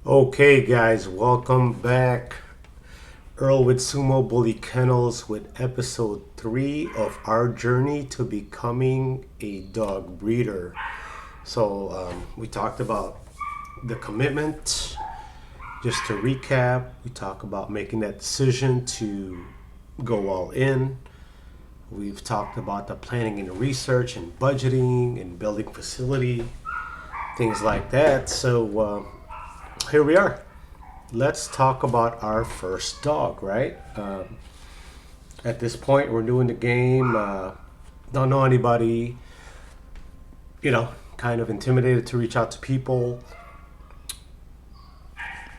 Okay, guys, welcome back. Earl with Sumo Bully Kennels with episode 3 of our journey to becoming a dog breeder. We talked about the commitment. Just to recap, we talked about making that decision to go all in. We've talked about the planning and research and budgeting and building facility, things like that. Here we are. Let's talk about our first dog, right? At this point, we're doing the game. Don't know anybody. Kind of intimidated to reach out to people.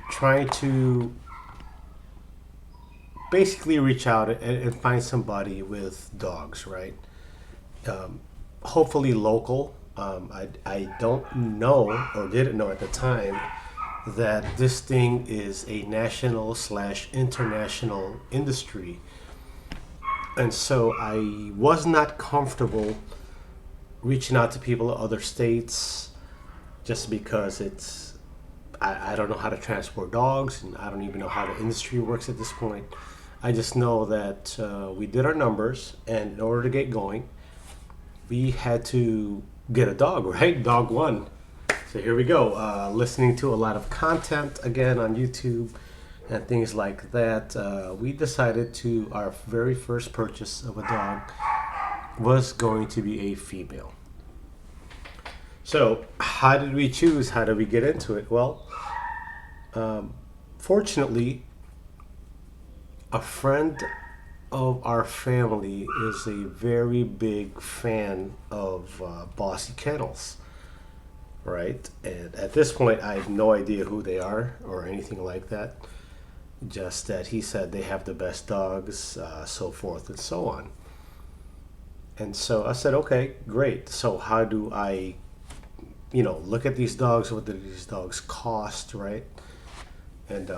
Trying to basically reach out and find somebody with dogs, right? Hopefully local. I don't know or didn't know at the time that this thing is a national slash international industry. And so I was not comfortable reaching out to people in other states just because I don't know how to transport dogs and I don't even know how the industry works at this point. I just know that we did our numbers, and in order to get going, we had to get a dog, right? Dog one. So here we go. Listening to a lot of content again on YouTube and things like that. We decided our very first purchase of a dog was going to be a female. So how did we choose? How did we get into it? Well, fortunately, a friend of our family is a very big fan of Bossy Kennels, right? And at this point, I have no idea who they are or anything like that. Just that he said they have the best dogs, so forth and so on. And so I said, okay, great. So how do I, look at these dogs? What do these dogs cost, right? And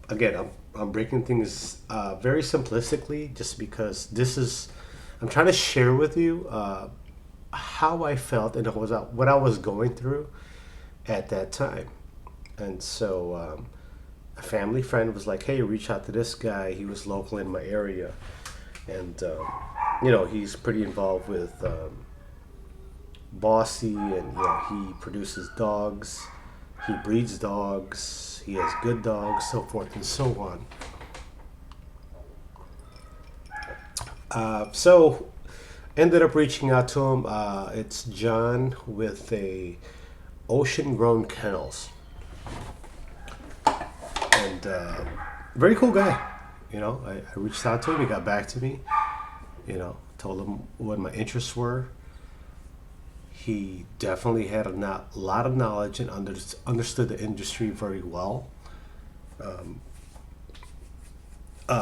again, I'm breaking things very simplistically, just because I'm trying to share with you how I felt and what I was going through at that time. And so a family friend was like, hey, reach out to this guy. He was local in my area. And, he's pretty involved with Bossy, and, he produces dogs. He breeds dogs. He has good dogs, so forth and so on. So ended up reaching out to him. It's John with a ocean grown kennels, and very cool guy. I reached out to him. He got back to me. Told him what my interests were. He definitely had a lot of knowledge and understood the industry very well.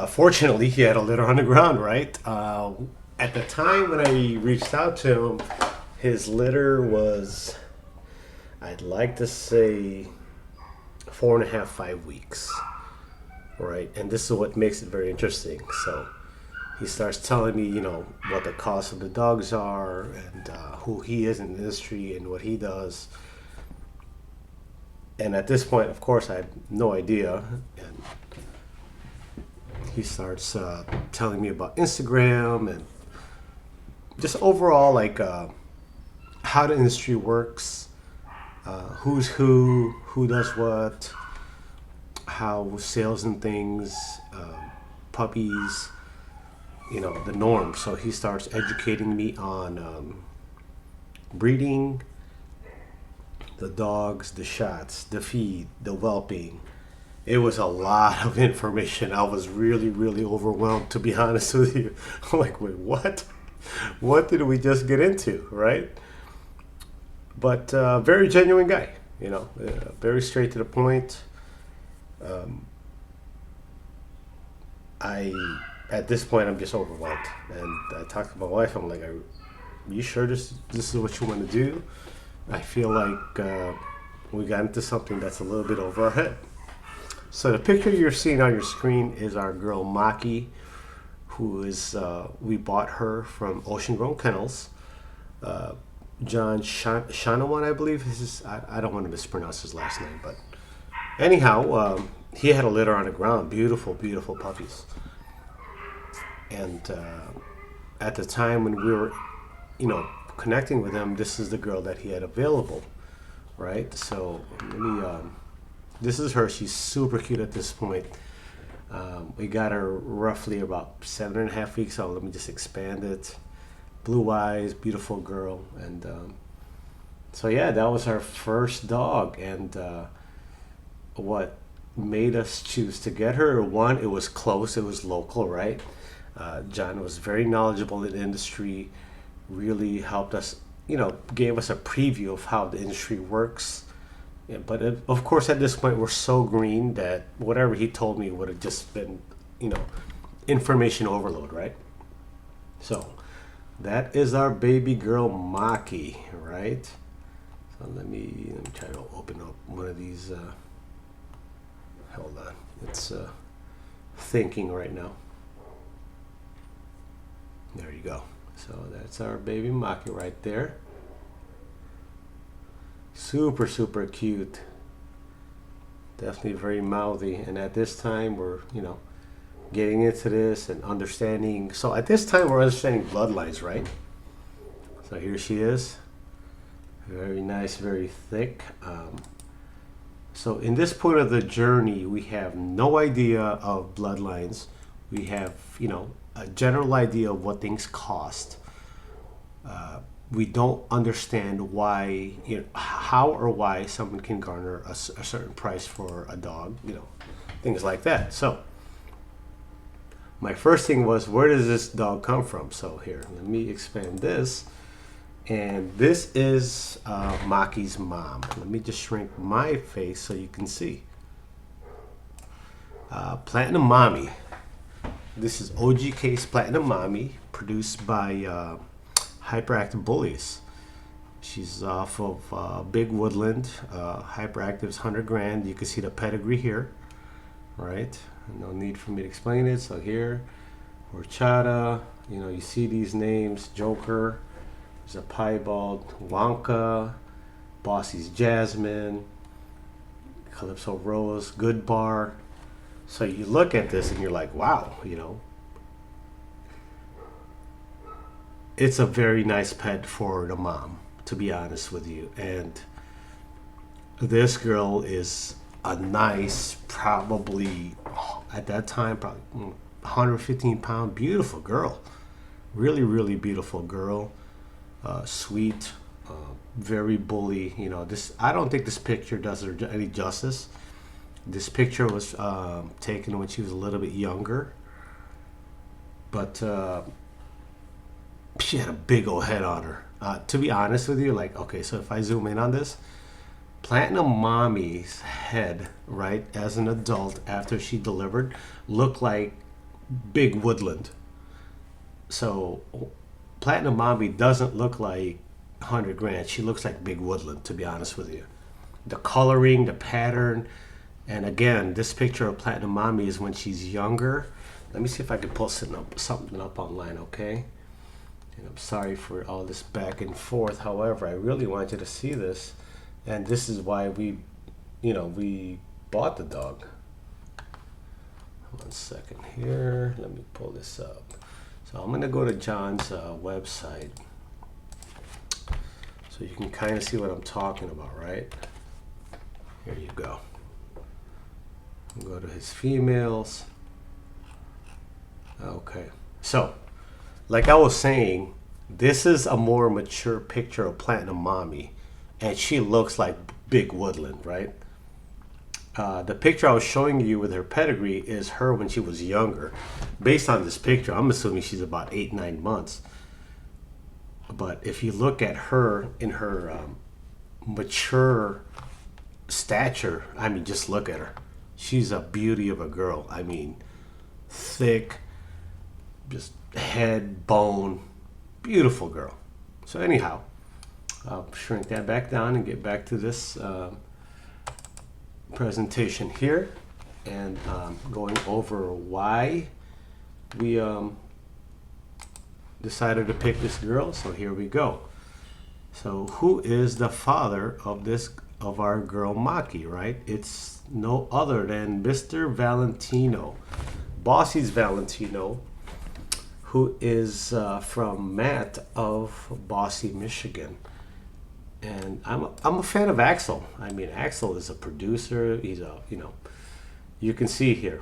Fortunately, he had a litter on the ground, right? At the time when I reached out to him, his litter was, I'd like to say, 4.5, 5 weeks, right? And this is what makes it very interesting. So he starts telling me, what the cost of the dogs are, and who he is in the industry and what he does. And at this point, of course, I had no idea. And he starts telling me about Instagram and just overall, like, how the industry works, who's who does what, how sales and things, puppies, the norm. So he starts educating me on breeding, the dogs, the shots, the feed, the whelping. It was a lot of information. I was really, really overwhelmed, to be honest with you. I'm like, wait, what? What did we just get into, right? But very genuine guy, very straight to the point. At this point, I'm just overwhelmed. And I talked to my wife. I'm like, are you sure this is what you want to do? I feel like we got into something that's a little bit over our head. So the picture you're seeing on your screen is our girl Maki, who is, we bought her from Ocean Grown Kennels. John Shanawan, I believe. I don't want to mispronounce his last name, but Anyhow, he had a litter on the ground. Beautiful, beautiful puppies. And at the time when we were, connecting with him, this is the girl that he had available, right? So let me. This is her. She's super cute at this point. We got her roughly about 7.5 weeks old. Let me just expand it. Blue eyes, beautiful girl, and so yeah, that was our first dog. And what made us choose to get her? One, it was close, it was local, right? John was very knowledgeable in the industry, really helped us, gave us a preview of how the industry works. Yeah, but of course, at this point, we're so green that whatever he told me would have just been, information overload, right? So that is our baby girl Maki, right? So let me try to open up one of these. Hold on, it's thinking right now. There you go. So that's our baby Maki right there. Super, super cute. Definitely very mouthy. And at this time, we're, getting into this and understanding. So at this time, we're understanding bloodlines, right? So here she is. Very nice, very thick. So in this point of the journey, we have no idea of bloodlines. We have, a general idea of what things cost. We don't understand why, how or why someone can garner a certain price for a dog, things like that. So my first thing was, where does this dog come from? So here, let me expand this. And this is Maki's mom. Let me just shrink my face so you can see. Platinum Mommy. This is OG Case Platinum Mommy, produced by Hyperactive Bullies. She's off of Big Woodland. Hyperactive's 100 grand. You can see the pedigree here, right? No need for me to explain it. So here, Horchata. You see these names: Joker. There's a Piebald, Wonka, Bossy's Jasmine, Calypso Rose, Good Bar. So you look at this and you're like, wow, it's a very nice pet for the mom, to be honest with you. And this girl is a nice, probably at that time, probably 115-pound, beautiful girl. Really, really beautiful girl. Sweet, very bully. This, I don't think this picture does her any justice. This picture was taken when she was a little bit younger, but she had a big old head on her. To be honest with you, okay, so if I zoom in on this, Platinum Mommy's head, right, as an adult after she delivered, looked like Big Woodland. So Platinum Mommy doesn't look like 100 grand. She looks like Big Woodland, to be honest with you. The coloring, the pattern, and again, this picture of Platinum Mommy is when she's younger. Let me see if I can pull something up online, okay? And I'm sorry for all this back and forth. However, I really want you to see this, and this is why we bought the dog. 1 second here. Let me pull this up. So I'm going to go to John's website so you can kind of see what I'm talking about, right? Here you go. Go to his females. Okay. So, like I was saying, this is a more mature picture of Platinum Mommy, and she looks like Big Woodland, right? The picture I was showing you with her pedigree is her when she was younger. Based on this picture, I'm assuming she's about 8-9 months. But if you look at her in her mature stature, I mean, just look at her. She's a beauty of a girl. I mean, thick, just head, bone, beautiful girl. So anyhow, I'll shrink that back down and get back to this presentation here, and going over why we decided to pick this girl. So here we go. So who is the father of this of our girl Maki, right? It's no other than Mr. Valentino, Bossy's Valentino, who is from Matt of Bossy, Michigan. And I'm a fan of Axel. I mean, Axel is a producer. He's a, you can see here.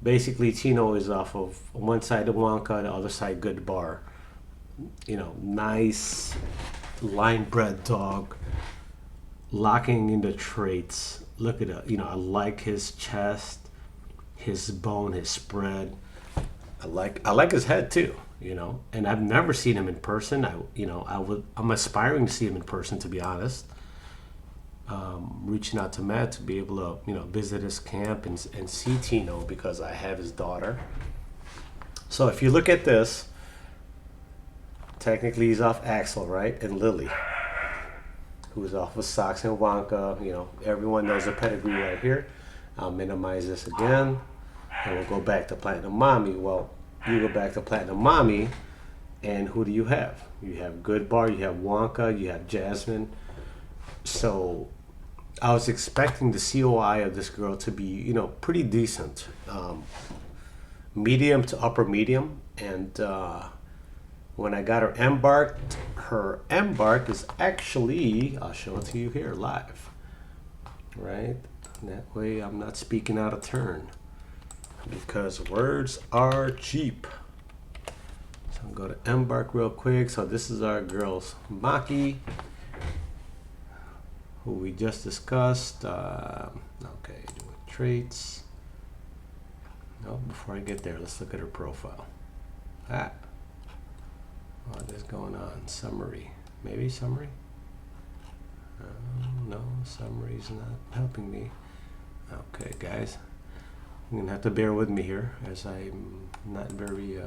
Basically, Tino is off of one side of Wonka, the other side Good Bar. Nice line bred dog, locking into traits. Look at it. I like his chest, his bone, his spread. I like his head too. And I've never seen him in person. I'm aspiring to see him in person, to be honest. Reaching out to Matt to be able to visit his camp and see Tino, because I have his daughter. So if you look at this, technically he's off Axel, right? And Lily, who's off of Socks and Wonka. Everyone knows the pedigree right here. I'll minimize this again, and we'll go back to Platinum Mommy. Well, you go back to Platinum Mommy, and who do you have? You have Good Bar, you have Wonka, you have Jasmine. So I was expecting the COI of this girl to be, pretty decent, medium to upper medium. And when I got her embark is actually, I'll show it to you here live, right? That way I'm not speaking out of turn, because words are cheap. So I'll go to embark real quick. So this is our girl's Maki, who we just discussed. Okay, doing traits. No, before I get there, let's look at her profile. What is going on? Summary. Maybe summary? No, summary's not helping me. Okay, guys. You're going to have to bear with me here, as I'm not very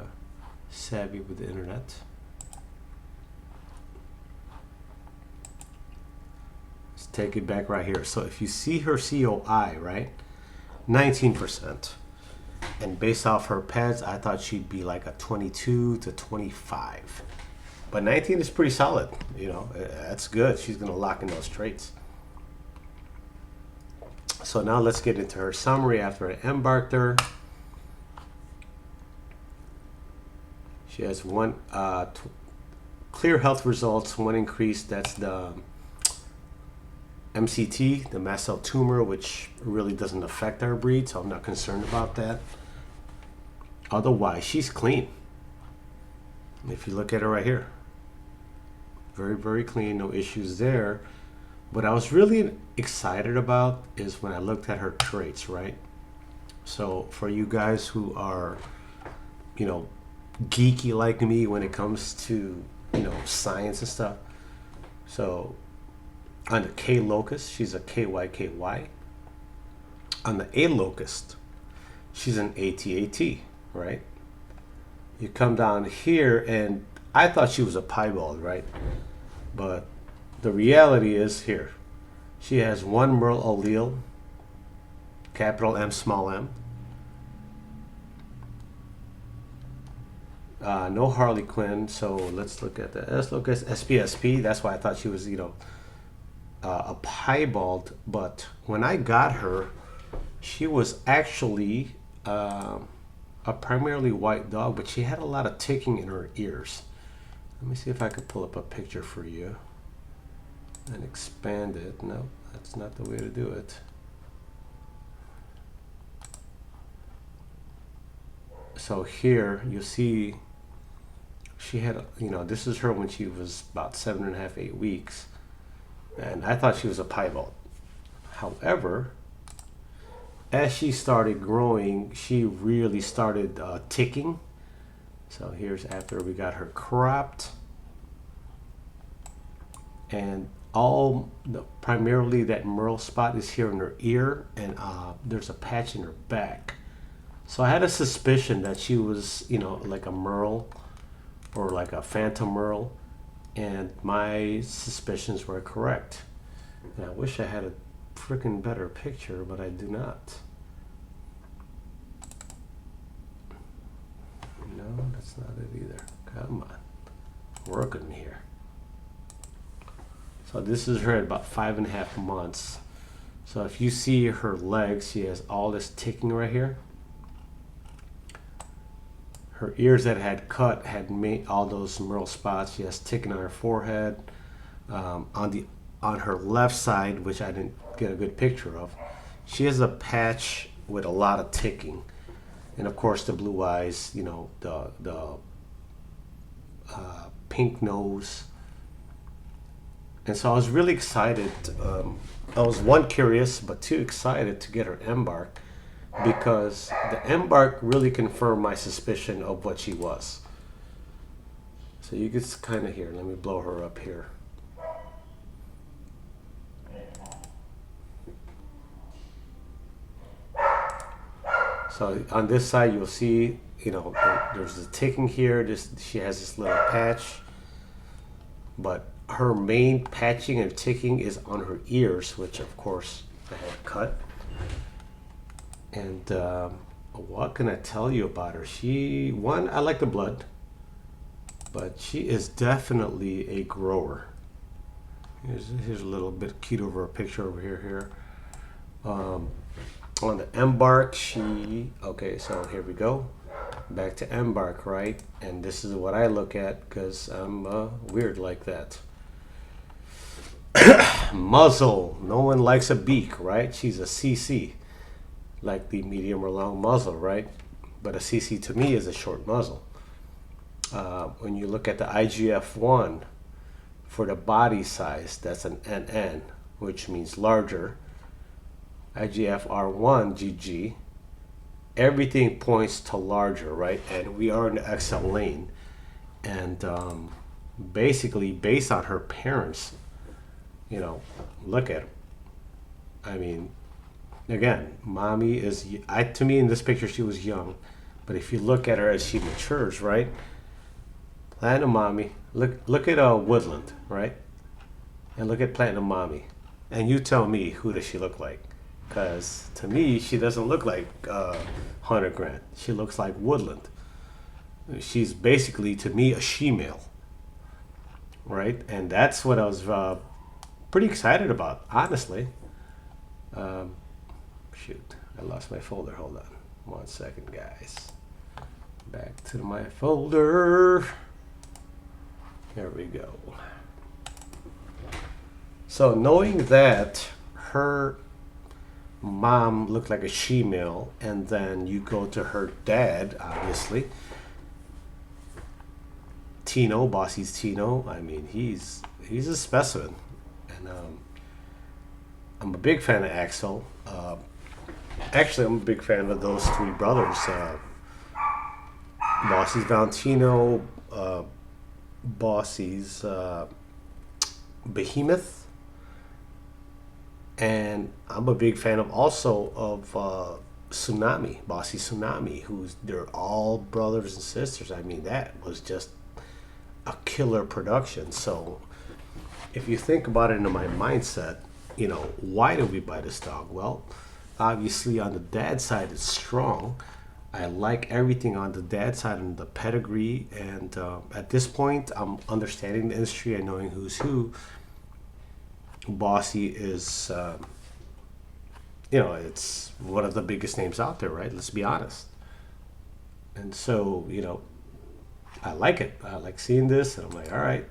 savvy with the internet. Let's take it back right here. So if you see her COI, right, 19%. And based off her pets, I thought she'd be like a 22 to 25. But 19 is pretty solid. That's good. She's going to lock in those traits. So now let's get into her summary after I embarked her. She has one clear health results, one increase. That's the MCT, the mast cell tumor, which really doesn't affect our breed, so I'm not concerned about that. Otherwise, she's clean. If you look at her right here, very, very clean, no issues there. What I was really excited about is when I looked at her traits, right? So for you guys who are, geeky like me when it comes to, science and stuff. So on the K locus, she's a KYKY. On the A locus, she's an ATAT, right? You come down here, and I thought she was a piebald, right? But the reality is here. She has one Merle allele, capital M, small m. No Harley Quinn, so let's look at the S locus, SPSP. That's why I thought she was, a piebald. But when I got her, she was actually a primarily white dog, but she had a lot of ticking in her ears. Let me see if I could pull up a picture for you and expand it. No, that's not the way to do it. So here you see she had, this is her when she was about 7.5, 8 weeks. And I thought she was a piebald. However, as she started growing, she really started ticking. So here's after we got her cropped. And primarily that Merle spot is here in her ear, and there's a patch in her back. So I had a suspicion that she was, like a Merle or like a phantom Merle, and my suspicions were correct. And I wish I had a freaking better picture, but I do not. No, that's not it either. Come on, work with me here. So this is her at about 5.5 months. So if you see her legs, she has all this ticking right here. Her ears that had cut had made all those merle spots. She has ticking on her forehead. On her left side, which I didn't get a good picture of, she has a patch with a lot of ticking, and of course the blue eyes. You know, the pink nose. And so I was really excited. I was one, curious, but two, excited to get her embark, because the embark really confirmed my suspicion of what she was. So you can kind of hear. Let me blow her up here. So on this side, you'll see, you know, there's the ticking here. She has this little patch, but her main patching and ticking is on her ears, which of course I had cut. And what can I tell you about her? One, I like the blood, but she is definitely a grower. Here's a little bit cute over a picture over here. On the embark, okay, so here we go. Back to embark, right? And this is what I look at, because I'm weird like that. Muzzle. No one likes a beak, right? She's a CC, like the medium or long muzzle, right? But a CC to me is a short muzzle. When you look at the IGF-1 for the body size, that's an NN, which means larger. IGF-R1 GG, everything points to larger, right? And we are in the XL lane. And basically, based on her parents, you know, look at them. I mean, again, mommy is, to me in this picture, she was young. But if you look at her as she matures, right? Platinum mommy, look at Woodland, right? And look at Platinum mommy. And you tell me, who does she look like? Because to me, she doesn't look like Hunter Grant. She looks like Woodland. She's basically, to me, a she-male, right? And that's what I was pretty excited about, honestly. Shoot, I lost my folder. Hold on 1 second, guys. Back to my folder. There we go. So knowing that her mom looked like a she-male, and then you go to her dad, obviously, Tino, Bossy's Tino. I mean, he's a specimen, and I'm a big fan of Axel. Actually, I'm a big fan of those three brothers. Bossy's Valentino, Bossy's Behemoth. And I'm a big fan of Tsunami, Bossy Tsunami, they're all brothers and sisters. I mean, that was just a killer production. So if you think about it in my mindset, you know, why did we buy this dog? Well, obviously on the dad side, it's strong. I like everything on the dad side and the pedigree. And at this point, I'm understanding the industry and knowing who's who. Bossy is, you know, it's one of the biggest names out there, right? Let's be honest. And so, you know, I like it. I like seeing this, and I'm like, all right.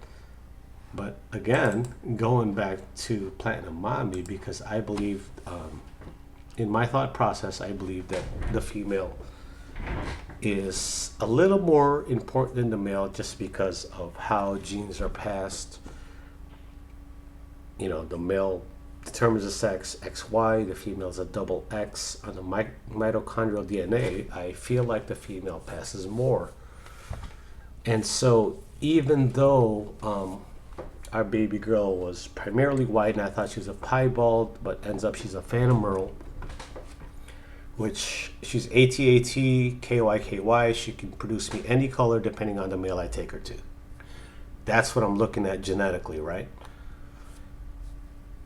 But again, going back to Platinum Mommy, because I believe, in my thought process, I believe that the female is a little more important than the male, just because of how genes are passed. You know, the male determines the sex XY, the female is a double X. On the mitochondrial DNA, I feel like the female passes more. And so even though our baby girl was primarily white, and I thought she was a piebald, but ends up she's a Phantom Merle, which she's ATAT, KYKY. She can produce me any color depending on the male I take her to. That's what I'm looking at genetically, right?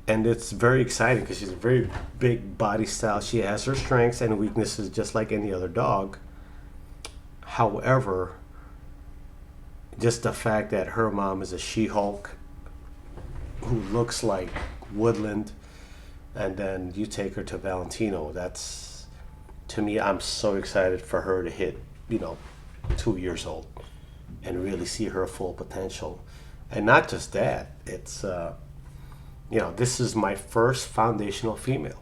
And it's very exciting because she's a very big body style. She has her strengths and weaknesses just like any other dog. However, just the fact that her mom is a She-Hulk, who looks like Woodland, and then you take her to Valentino. That's, to me, I'm so excited for her to hit, you know, 2 years old and really see her full potential. And not just that, it's, this is my first foundational female.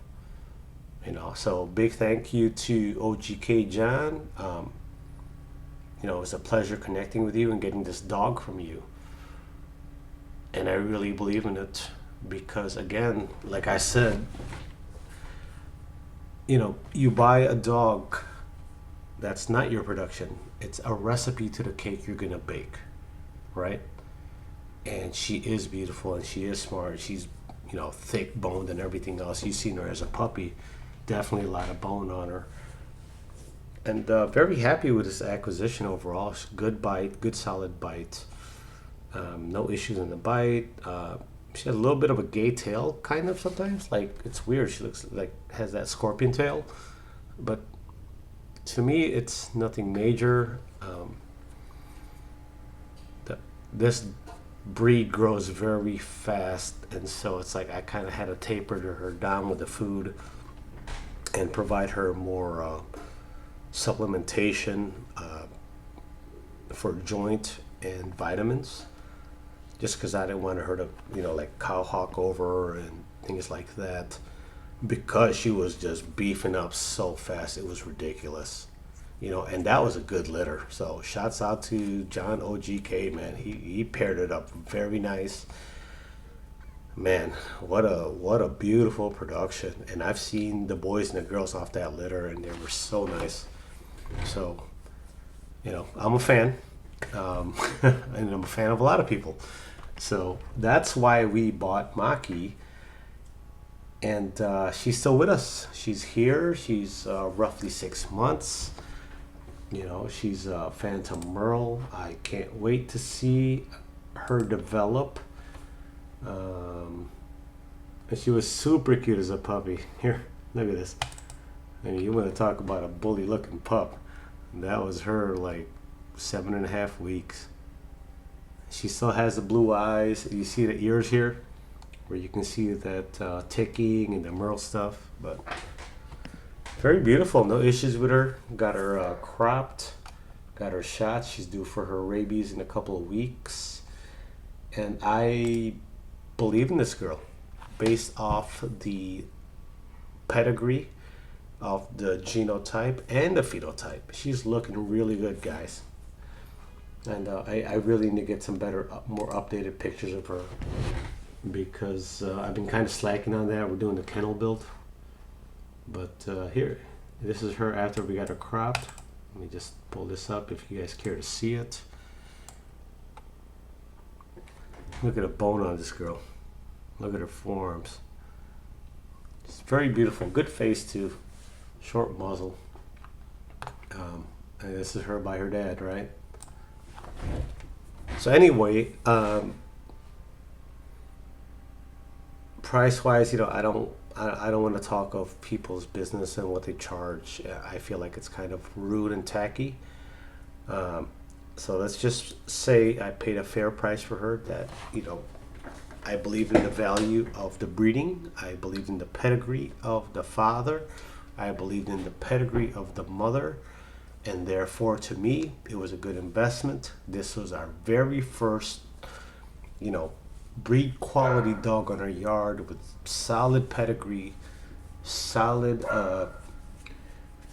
So big thank you to OGK John. It was a pleasure connecting with you and getting this dog from you. And I really believe in it because, again, like I said, you buy a dog that's not your production. It's a recipe to the cake you're going to bake, right? And she is beautiful and she is smart. She's, thick boned and everything else. You've seen her as a puppy. Definitely a lot of bone on her. And very happy with this acquisition overall. Good bite, good solid bite. No issues in the bite. She has a little bit of a gay tail, kind of sometimes. Like, it's weird. She looks like has that scorpion tail, but to me, it's nothing major. This breed grows very fast, and so it's like I kind of had to taper her down with the food and provide her more supplementation for joint and vitamins, just because I didn't want her to, like cow hawk over and things like that, because she was just beefing up so fast. It was ridiculous, and that was a good litter. So shouts out to John OGK, man. He paired it up very nice. Man, what a beautiful production. And I've seen the boys and the girls off that litter, and they were so nice. So, I'm a fan. And I'm a fan of a lot of people. So that's why we bought Maki. And she's still with us. She's here. She's roughly 6 months. She's a Phantom Merle. I can't wait to see her develop. And she was super cute as a puppy. Here, look at this. And you want to talk about a bully looking pup. That was her, like 7.5 weeks. She still has the blue eyes. You see the ears here, where you can see that ticking and the Merle stuff. But very beautiful. No issues with her. Got her cropped. Got her shot. She's due for her rabies in a couple of weeks. And I believe in this girl based off the pedigree of the genotype and the phenotype. She's looking really good, guys. And I really need to get some better, more updated pictures of her, because I've been kind of slacking on that. We're doing the kennel build. But here, this is her after we got her cropped. Let me just pull this up if you guys care to see it. Look at the bone on this girl. Look at her forearms. It's very beautiful. Good face too. Short muzzle. And this is her by her dad, right? So anyway, price-wise, I don't want to talk of people's business and what they charge. I feel like it's kind of rude and tacky. So let's just say I paid a fair price for her. That I believe in the value of the breeding. I believe in the pedigree of the father. I believed in the pedigree of the mother. And therefore, to me, it was a good investment. This was our very first, breed quality dog on our yard with solid pedigree, solid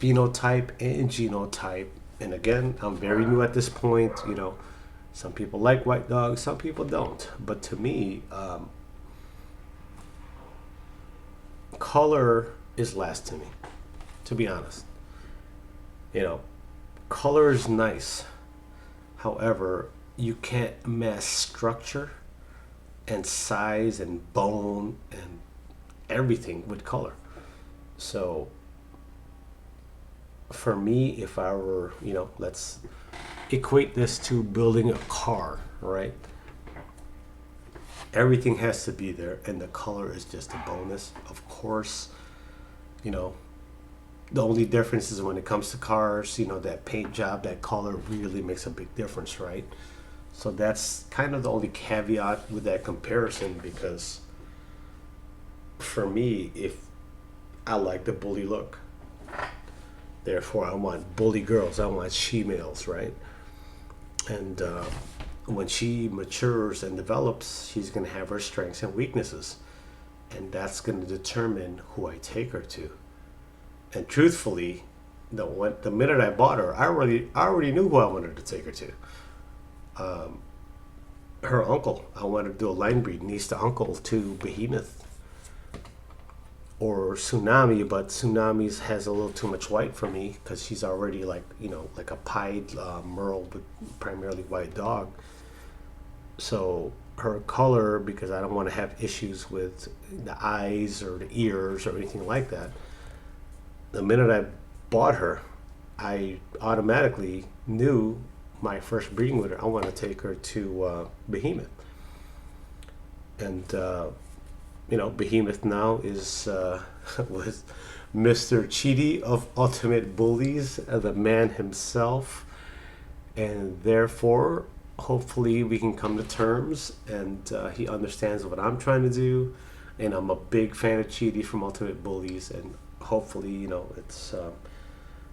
phenotype and genotype. And again, I'm very new at this point. Some people like white dogs, some people don't. But to me, color is last to me, to be honest. Color is nice. However, you can't mess structure and size and bone and everything with color. So for me, if I were, let's equate this to building a car, right? Everything has to be there, and the color is just a bonus. Of course, the only difference is when it comes to cars, that paint job, that color really makes a big difference, right? So that's kind of the only caveat with that comparison, because for me, if I like the bully look, therefore I want bully girls, I want she-males, right? And when she matures and develops, she's going to have her strengths and weaknesses, and that's going to determine who I take her to. And truthfully, the minute I bought her, I already knew who I wanted to take her to. Her uncle. I wanted to do a line breed, niece to uncle to Behemoth or Tsunami, but Tsunami's has a little too much white for me because she's already like a pied merle, but primarily white dog. So her color, because I don't want to have issues with the eyes or the ears or anything like that. The minute I bought her, I automatically knew my first breeding litter, I want to take her to Behemoth. And Behemoth now is with Mr. Chidi of Ultimate Bullies, the man himself, and therefore hopefully we can come to terms, and he understands what I'm trying to do, and I'm a big fan of Chidi from Ultimate Bullies, and hopefully it's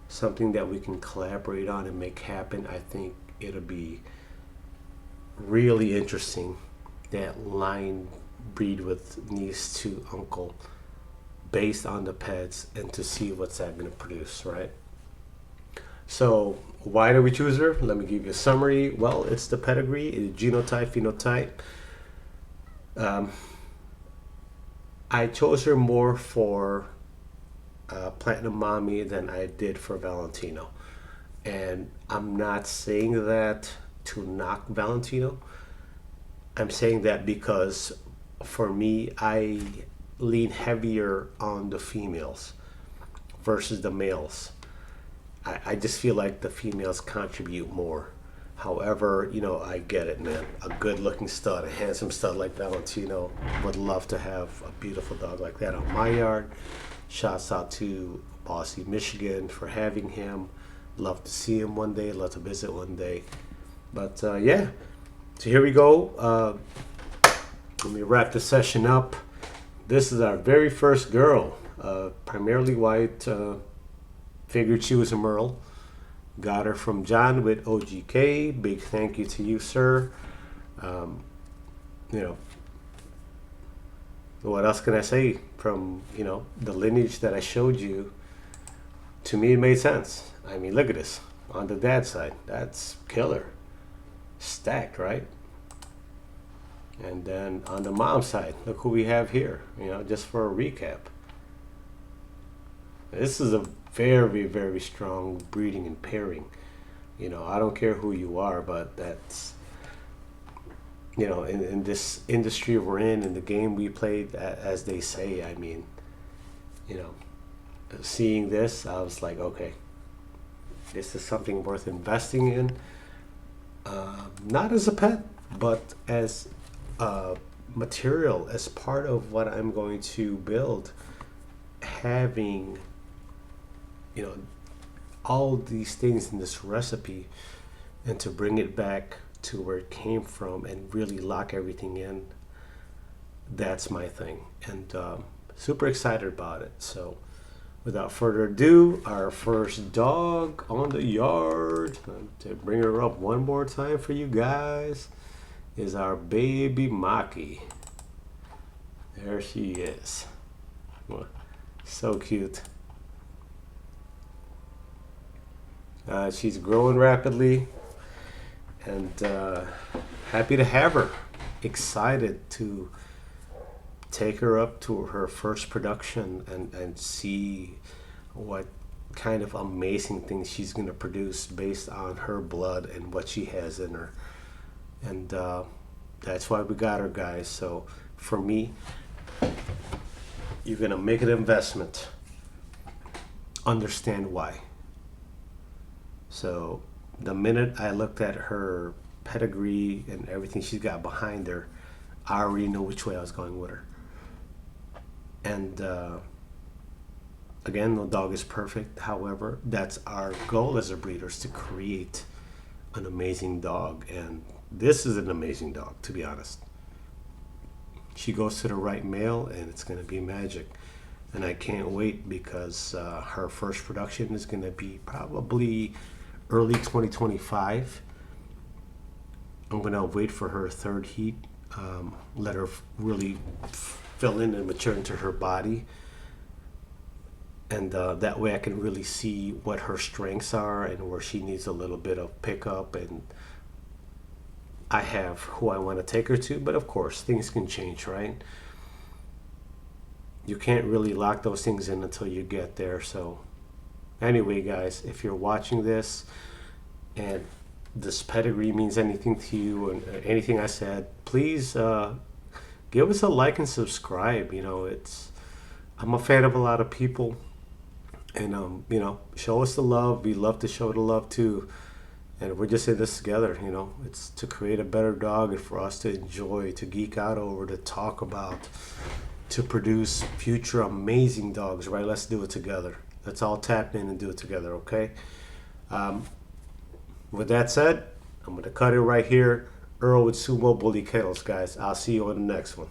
something that we can collaborate on and make happen. I think it'll be really interesting, that line breed with niece to uncle based on the pets, and to see what's that going to produce, right? So why do we choose her? Let me give you a summary. Well, it's the pedigree, it's genotype, phenotype. I chose her more for Platinum Mommy than I did for Valentino. And I'm not saying that to knock Valentino. I'm saying that because for me, I lean heavier on the females versus the males. I just feel like the females contribute more. However, I get it, man. A good looking stud, a handsome stud like Valentino, would love to have a beautiful dog like that on my yard. Shouts out to Bossy, Michigan for having him. Love to see him one day, love to visit one day. But yeah, so here we go. Let me wrap the session up. This is our very first girl, primarily white. Figured she was a Merle. Got her from John with OGK. Big thank you to you, sir. What else can I say? From the lineage that I showed you, to me it made sense. I mean, look at this. On the dad side, that's killer. Stacked, right? And then on the mom side, look who we have here. Just for a recap. This is a very, very strong breeding and pairing. I don't care who you are, but that's, in this industry we're in the game we played, as they say, I mean, seeing this, I was like, okay, this is something worth investing in. Not as a pet, but as material, as part of what I'm going to build. Having all these things in this recipe, and to bring it back to where it came from and really lock everything in, that's my thing. And super excited about it. So without further ado, our first dog on the yard, to bring her up one more time for you guys, is our baby Maki. There she is. So cute. She's growing rapidly, and happy to have her. Excited to take her up to her first production and see what kind of amazing things she's going to produce based on her blood and what she has in her. And that's why we got her, guys. So for me, you're going to make an investment. Understand why. So the minute I looked at her pedigree and everything she's got behind her, I already know which way I was going with her. And again, no dog is perfect. However, that's our goal as a breeder, is to create an amazing dog. And This is an amazing dog, to be honest. She goes to the right male, and it's going to be magic. And I can't wait because her first production is going to be probably early 2025. I'm going to wait for her third heat, let her really fill in and mature into her body. And that way I can really see what her strengths are and where she needs a little bit of pickup. And I have who I want to take her to, but of course, things can change, right? You can't really lock those things in until you get there. So anyway, guys, if you're watching this and this pedigree means anything to you and anything I said, please give us a like and subscribe. I'm a fan of a lot of people, and show us the love. We love to show the love too, and we're just in this together. It's to create a better dog and for us to enjoy, to geek out over, to talk about, to produce future amazing dogs, right? Let's do it together. Let's all tap in and do it together, okay? With that said, I'm going to cut it right here. Earl with Sumo Bully Kennels, guys. I'll see you on the next one.